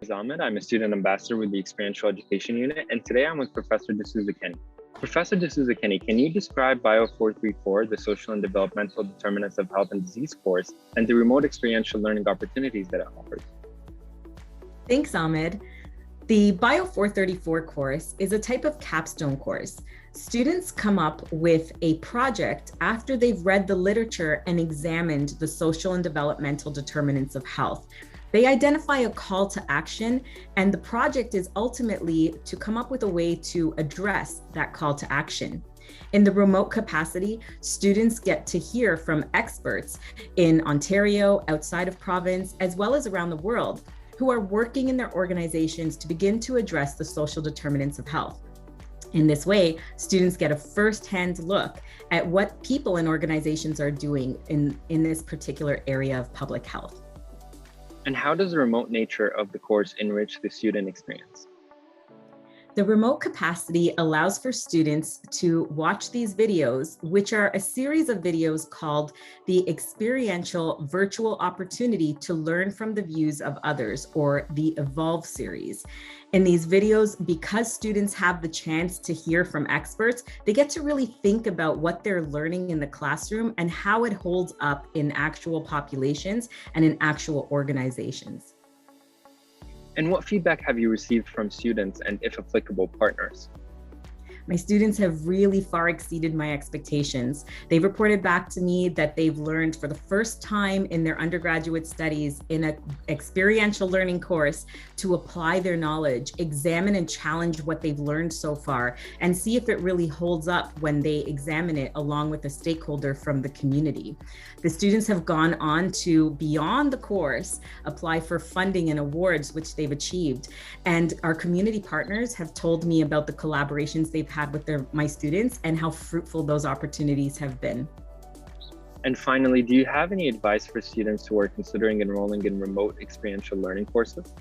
Ahmed. I'm a student ambassador with the Experiential Education Unit, and today I'm with Professor De Souza-Kenney. Professor De Souza-Kenney, can you describe Bio 434, the Social and Developmental Determinants of Health and Disease course, and the remote experiential learning opportunities that it offers? Thanks, Ahmed. The Bio 434 course is a type of capstone course. Students come up with a project after they've read the literature and examined the social and developmental determinants of health. They identify a call to action, and the project is ultimately to come up with a way to address that call to action. In the remote capacity, students get to hear from experts in Ontario, outside of province, as well as around the world, who are working in their organizations to begin to address the social determinants of health. In this way, students get a first-hand look at what people and organizations are doing in this particular area of public health. And how does the remote nature of the course enrich the student experience? The remote capacity allows for students to watch these videos, which are a series of videos called the Experiential Virtual Opportunity to Learn from the Views of Others, or the Evolve series. In these videos, because students have the chance to hear from experts, they get to really think about what they're learning in the classroom and how it holds up in actual populations and in actual organizations. And what feedback have you received from students and, if applicable, partners? My students have really far exceeded my expectations. They've reported back to me that they've learned for the first time in their undergraduate studies in an experiential learning course to apply their knowledge, examine and challenge what they've learned so far, and see if it really holds up when they examine it along with a stakeholder from the community. The students have gone on to, beyond the course, apply for funding and awards, which they've achieved. And our community partners have told me about the collaborations they've had with my students and how fruitful those opportunities have been. And finally, do you have any advice for students who are considering enrolling in remote experiential learning courses?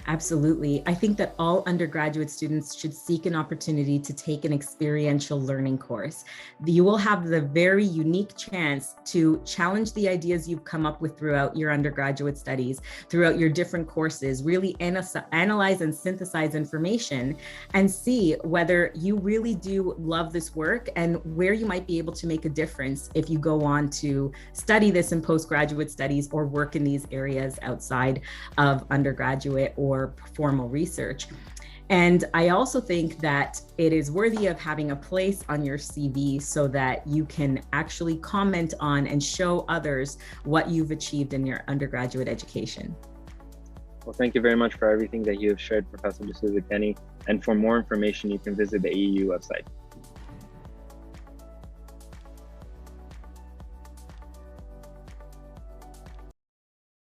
Absolutely. I think that all undergraduate students should seek an opportunity to take an experiential learning course. You will have the very unique chance to challenge the ideas you've come up with throughout your undergraduate studies, throughout your different courses, really analyze and synthesize information and see whether you really do love this work and where you might be able to make a difference if you go on to study this in postgraduate studies or work in these areas outside of undergraduate or formal research. And I also think that it is worthy of having a place on your CV so that you can actually comment on and show others what you've achieved in your undergraduate education. Well, thank you very much for everything that you have shared, Professor De Souza-Kenney. And for more information, you can visit the EEU website.